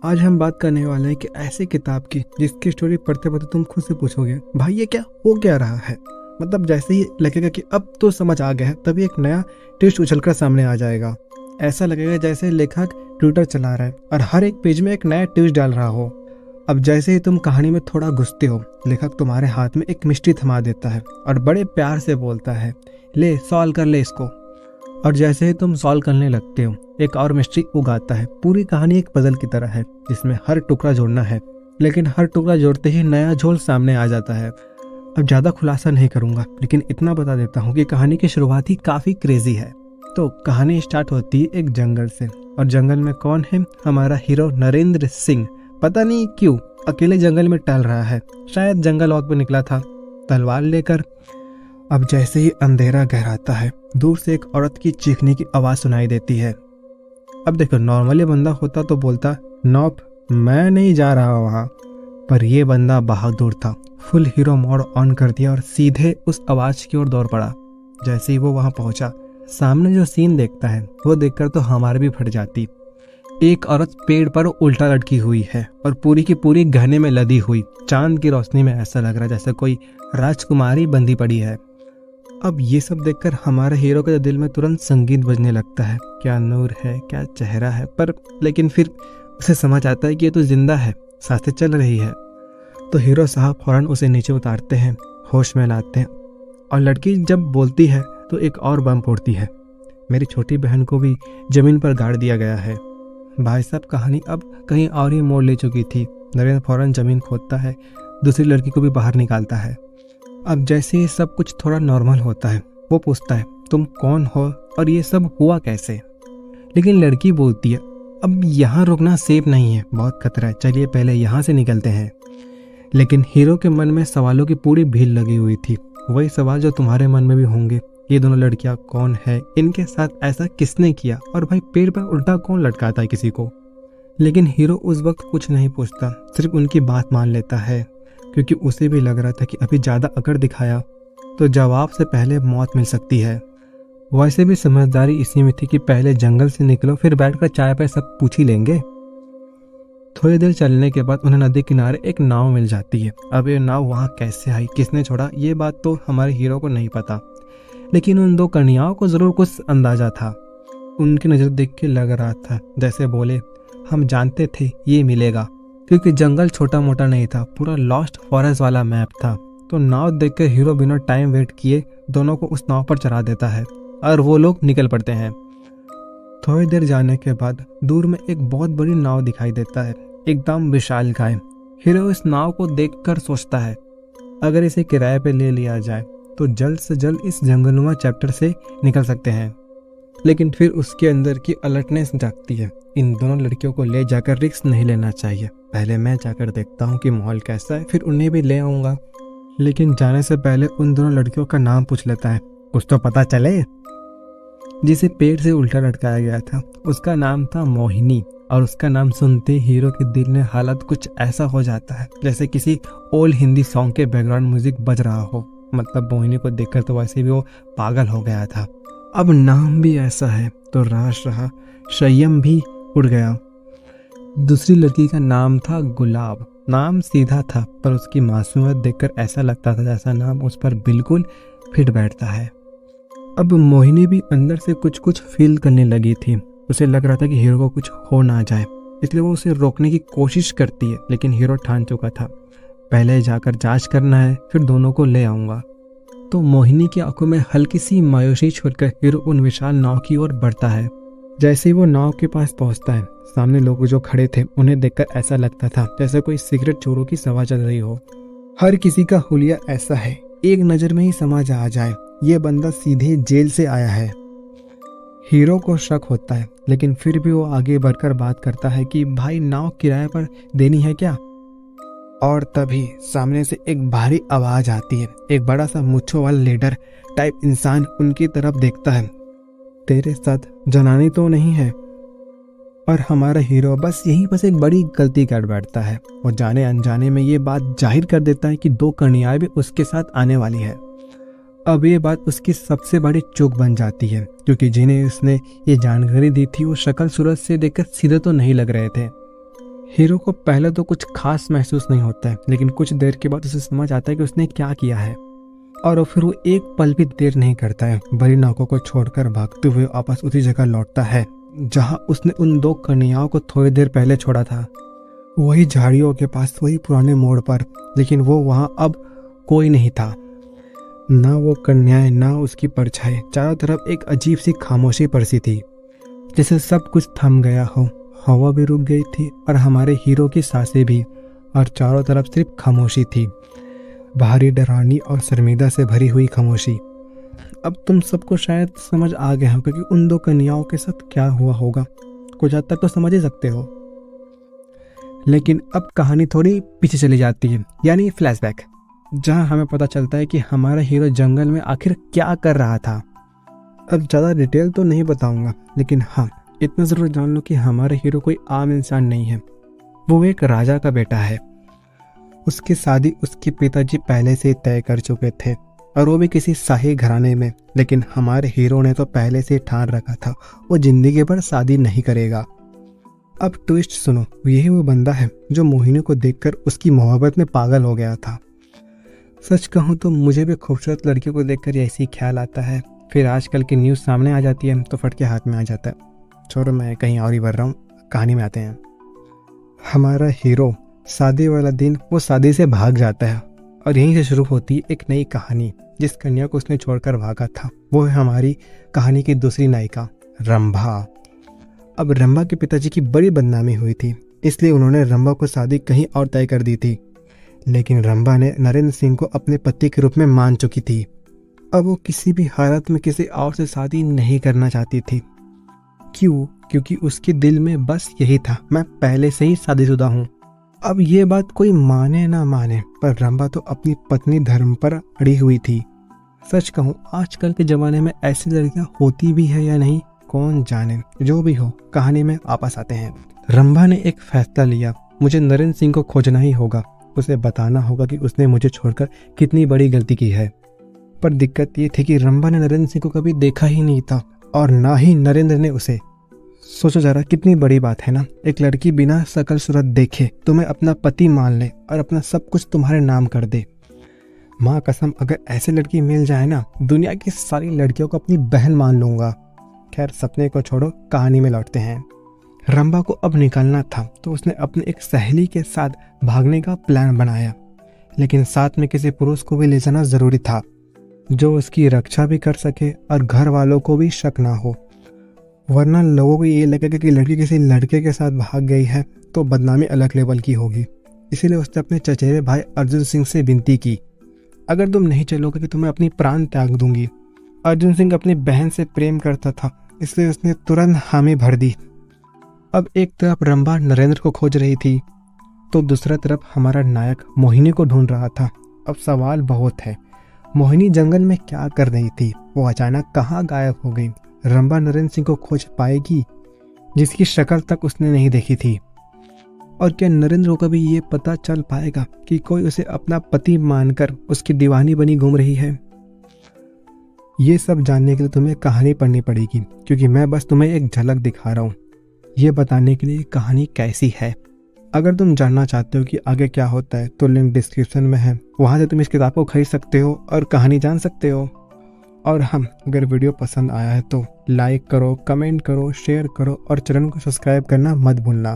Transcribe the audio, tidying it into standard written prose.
आज हम बात करने वाले हैं कि ऐसी किताब की जिसकी स्टोरी पढ़ते पढ़ते तुम खुद से पूछोगे भाई ये क्या हो क्या रहा है। मतलब जैसे ही लगेगा कि अब तो समझ आ गया है, तभी एक नया ट्विस्ट उछलकर सामने आ जाएगा। ऐसा लगेगा जैसे लेखक ट्विटर चला रहा है और हर एक पेज में एक नया ट्विस्ट डाल रहा हो। अब जैसे ही तुम कहानी में थोड़ा घुसते हो, लेखक तुम्हारे हाथ में एक मिस्ट्री थमा देता है और बड़े प्यार से बोलता है, ले सॉल्व कर ले इसको। और जैसे ही तुम सॉल्व करने लगते हो, एक और मिस्ट्री उगाता है। पूरी कहानी एक पजल की तरह है जिसमें हर टुकड़ा जोड़ना है, लेकिन हर टुकड़ा जोड़ते ही नया झोल सामने आ जाता है। अब ज़्यादा खुलासा नहीं करूँगा, लेकिन इतना बता देता हूँ कि कहानी की शुरुआत ही काफ़ी क्रेजी है। तो कहानी स्टार्ट होती है एक जंगल से, और जंगल में कौन है? हमारा हीरो नरेंद्र सिंह। पता नहीं क्यों अकेले जंगल में टहल रहा है, शायद जंगल वॉक पे निकला था तलवार लेकर। अब जैसे ही अंधेरा गहराता है, दूर से एक औरत की चीखने की आवाज़ सुनाई देती है। अब देखो, नॉर्मली बंदा होता तो बोलता नॉप, मैं नहीं जा रहा वहाँ, पर यह बंदा बहादुर था। फुल हीरो मोड ऑन कर दिया और सीधे उस आवाज़ की ओर दौड़ पड़ा। जैसे ही वो वहाँ पहुँचा, सामने जो सीन देखता है वो देखकर तो हमारी भी फट जाती। एक औरत पेड़ पर उल्टा लटकी हुई है और पूरी की पूरी गहने में लदी हुई। चांद की रोशनी में ऐसा लग रहा है जैसे कोई राजकुमारी बंधी पड़ी है। अब ये सब देखकर हमारे हीरो के दिल में तुरंत संगीत बजने लगता है। क्या नूर है, क्या चेहरा है। पर लेकिन फिर उसे समझ आता है कि ये तो जिंदा है, सांसें चल रही है। तो हीरो साहब फौरन उसे नीचे उतारते हैं, होश में लाते हैं, और लड़की जब बोलती है तो एक और बम फोड़ती है। मेरी छोटी बहन को भी जमीन पर गाड़ दिया गया है। भाई साहब, कहानी अब कहीं और ही मोड़ ले चुकी थी। नरेंद्र फौरन जमीन खोदता है, दूसरी लड़की को भी बाहर निकालता है। अब जैसे ही सब कुछ थोड़ा नॉर्मल होता है, वो पूछता है तुम कौन हो और ये सब हुआ कैसे। लेकिन लड़की बोलती है अब यहाँ रुकना सेफ नहीं है, बहुत खतरा है, चलिए पहले यहाँ से निकलते हैं। लेकिन हीरो के मन में सवालों की पूरी भीड़ लगी हुई थी, वही सवाल जो तुम्हारे मन में भी होंगे। ये दोनों लड़कियां कौन है, इनके साथ ऐसा किसने किया, और भाई पेड़ पर उल्टा कौन लटकाता है किसी को। लेकिन हीरो उस वक्त कुछ नहीं पूछता, सिर्फ उनकी बात मान लेता है, क्योंकि उसे भी लग रहा था कि अभी ज़्यादा अकड़ दिखाया तो जवाब से पहले मौत मिल सकती है। वैसे भी समझदारी इसी में थी कि पहले जंगल से निकलो, फिर बैठकर चाय पे सब पूछ ही लेंगे। थोड़ी देर चलने के बाद उन्हें नदी किनारे एक नाव मिल जाती है। अब ये नाव वहाँ कैसे आई, किसने छोड़ा, ये बात तो हमारे हीरो को नहीं पता, लेकिन उन दो कन्याओं को ज़रूर कुछ अंदाजा था। उनकी नज़र देख के लग रहा था जैसे बोले हम जानते थे ये मिलेगा, क्योंकि जंगल छोटा मोटा नहीं था, पूरा लॉस्ट फॉरेस्ट वाला मैप था। तो नाव देखकर हीरो बिना टाइम वेट किए दोनों को उस नाव पर चढ़ा देता है और वो लोग निकल पड़ते हैं। थोड़ी देर जाने के बाद दूर में एक बहुत बड़ी नाव दिखाई देता है, एकदम विशालकाय। हीरो इस नाव को देखकर सोचता है अगर इसे किराए पे ले लिया जाए तो जल्द से जल्द इस जंगलनुमा चैप्टर से निकल सकते हैं। लेकिन फिर उसके अंदर की अलर्टनेस जागती है, इन दोनों लड़कियों को ले जाकर रिस्क नहीं लेना चाहिए, पहले मैं जाकर देखता हूँ कि माहौल कैसा है, फिर उन्हें भी ले आऊँगा। लेकिन जाने से पहले उन दोनों लड़कियों का नाम पूछ लेता है, कुछ तो पता चले। जिसे पेड़ से उल्टा लटकाया गया था उसका नाम था मोहिनी, और उसका नाम सुनते हीरो के दिल में हालत कुछ ऐसा हो जाता है जैसे किसी ओल्ड हिंदी सॉन्ग के बैकग्राउंड म्यूजिक बज रहा हो। मतलब मोहिनी को देखकर तो वैसे भी वो पागल हो गया था। अब नाम भी ऐसा है तो राश रहा, संयम भी उड़ गया। दूसरी लड़की का नाम था गुलाब। नाम सीधा था पर उसकी मासूमियत देखकर ऐसा लगता था जैसा नाम उस पर बिल्कुल फिट बैठता है। अब मोहिनी भी अंदर से कुछ कुछ फील करने लगी थी। उसे लग रहा था कि हीरो को कुछ हो ना जाए, इसलिए वो उसे रोकने की कोशिश करती है, लेकिन हीरो ठान चुका था पहले जाकर जांच करना है, फिर दोनों को ले आऊँगा। तो मोहिनी की आंखों में हल्की सी मायूसी छोड़कर हीरो उन विशाल नाव की ओर बढ़ता है। जैसे ही वो नाव के पास पहुंचता है, सामने लोग जो खड़े थे उन्हें देखकर ऐसा लगता था जैसे कोई सिगरेट चोरों की सभा चल रही हो। हर किसी का हुलिया ऐसा है, एक नज़र में ही समझ आ जाए ये बंदा सीधे जेल से आया है। हीरो को शक होता है, लेकिन फिर भी वो आगे बढ़कर बात करता है कि भाई नाव किराए पर देनी है क्या। और तभी सामने से एक भारी आवाज आती है। एक बड़ा सा मुच्छों वाला लीडर टाइप इंसान उनकी तरफ देखता है, तेरे साथ जनानी तो नहीं है। और हमारा हीरो बस यहीं बस एक बड़ी गलती कर बैठता है। वो जाने अनजाने में ये बात जाहिर कर देता है कि दो कन्याएं भी उसके साथ आने वाली है। अब ये बात उसकी सबसे बड़ी चूक बन जाती है, क्योंकि जिन्हें उसने ये जानकारी दी थी वो शक्ल सूरत से देखकर सीधे तो नहीं लग रहे थे। हीरो को पहले तो कुछ खास महसूस नहीं होता है, लेकिन कुछ देर के बाद उसे समझ आता है कि उसने क्या किया है, और फिर वो एक पल भी देर नहीं करता है। बड़ी नौकों को छोड़कर भागते हुए वापस उसी जगह लौटता है जहां उसने उन 2 कन्याओं को थोड़ी देर पहले छोड़ा था। वही झाड़ियों के पास, वही पुराने मोड़ पर, लेकिन वो वहां अब कोई नहीं था। ना वो कन्याएं, ना उसकी परछाई। चारों तरफ एक अजीब सी खामोशी पड़सी थी, जैसे सब कुछ थम गया हो। हवा भी रुक गई थी और हमारे हीरो की सांसें भी, और चारों तरफ सिर्फ खामोशी थी, भारी, डरावनी और शर्मिंदा से भरी हुई खामोशी। अब तुम सबको शायद समझ आ गया होगा कि उन 2 कन्याओं के साथ क्या हुआ होगा। कुछ हद तक तो समझ ही सकते हो, लेकिन अब कहानी थोड़ी पीछे चली जाती है, यानी फ्लैशबैक, जहां हमें पता चलता है कि हमारा हीरो जंगल में आखिर क्या कर रहा था। अब ज़्यादा डिटेल तो नहीं बताऊंगा, लेकिन हाँ, इतना ज़रूर जान लो कि हमारा हीरो कोई आम इंसान नहीं है। वो एक राजा का बेटा है। उसकी शादी उसके पिताजी पहले से ही तय कर चुके थे, और वो भी किसी शाही घराने में। लेकिन हमारे हीरो ने तो पहले से ठान रखा था वो जिंदगी भर शादी नहीं करेगा। अब ट्विस्ट सुनो, यही वो बंदा है जो मोहिनी को देखकर उसकी मोहब्बत में पागल हो गया था। सच कहूँ तो मुझे भी खूबसूरत लड़कियों को देखकर ऐसी ख्याल आता है, फिर आजकल की न्यूज़ सामने आ जाती है तो फट के हाथ में आ जाता है। छोड़ो, मैं कहीं और ही बढ़ रहा हूँ, कहानी में आते हैं। हमारा हीरो शादी वाला दिन वो शादी से भाग जाता है, और यहीं से शुरू होती है एक नई कहानी। जिस कन्या को उसने छोड़कर भागा था वो है हमारी कहानी की दूसरी नायिका, रंभा। अब रंभा के पिताजी की बड़ी बदनामी हुई थी, इसलिए उन्होंने रंभा को शादी कहीं और तय कर दी थी। लेकिन रंभा ने नरेंद्र सिंह को अपने पति के रूप में मान चुकी थी। अब वो किसी भी हालत में किसी और से शादी नहीं करना चाहती थी। क्यों? क्योंकि उसके दिल में बस यही था, मैं पहले से ही शादीशुदा हूँ। अब ये बात कोई माने ना माने, पर रंभा तो अपनी पत्नी धर्म पर अड़ी हुई थी। सच कहूँ, आजकल के ज़माने में ऐसी लड़कियाँ होती भी है या नहीं, कौन जाने। जो भी हो, कहानी में वापस आते हैं। रंभा ने एक फैसला लिया, मुझे नरेंद्र सिंह को खोजना ही होगा। उसे बताना होगा कि उसने मुझे छोड़कर कितनी बड़ी गलती की है। पर दिक्कत ये थी कि रंभा ने नरेंद्र सिंह को कभी देखा ही नहीं था, और ना ही नरेंद्र ने उसे। सोचो जरा, कितनी बड़ी बात है ना, एक लड़की बिना शकल सूरत देखे तुम्हें अपना पति मान ले और अपना सब कुछ तुम्हारे नाम कर दे। माँ कसम, अगर ऐसी लड़की मिल जाए ना, दुनिया की सारी लड़कियों को अपनी बहन मान लूंगा। खैर, सपने को छोड़ो, कहानी में लौटते हैं। रंभा को अब निकलना था, तो उसने अपने एक सहेली के साथ भागने का प्लान बनाया, लेकिन साथ में किसी पुरुष को भी ले जाना जरूरी था, जो उसकी रक्षा भी कर सके और घर वालों को भी शक ना हो, वरना लोगों को ये लगेगा कि लड़की किसी लड़के के साथ भाग गई है तो बदनामी अलग लेवल की होगी। इसीलिए उसने अपने चचेरे भाई अर्जुन सिंह से विनती की, अगर तुम नहीं चलोगे तो तुम्हें अपनी प्राण त्याग दूंगी। अर्जुन सिंह अपनी बहन से प्रेम करता था, इसलिए उसने तुरंत हामी भर दी। अब एक तरफ रंभा नरेंद्र को खोज रही थी, तो दूसरा तरफ हमारा नायक मोहिनी को ढूंढ रहा था। अब सवाल बहुत है, मोहिनी जंगल में क्या कर रही थी? वो अचानक कहाँ गायब हो गई? रंभा नरेंद्र सिंह को खोज पाएगी, जिसकी शक्ल तक उसने नहीं देखी थी? और क्या नरेंद्र को कभी ये पता चल पाएगा कि कोई उसे अपना पति मानकर उसकी दीवानी बनी घूम रही है? ये सब जानने के लिए तुम्हें कहानी पढ़नी पड़ेगी, क्योंकि मैं बस तुम्हें एक झलक दिखा रहा हूँ, ये बताने के लिए कहानी कैसी है। अगर तुम जानना चाहते हो कि आगे क्या होता है तो लिंक डिस्क्रिप्शन में है, वहाँ से तुम इस किताब को खरीद सकते हो और कहानी जान सकते हो। और हम, अगर वीडियो पसंद आया है तो लाइक करो, कमेंट करो, शेयर करो और चैनल को सब्सक्राइब करना मत भूलना।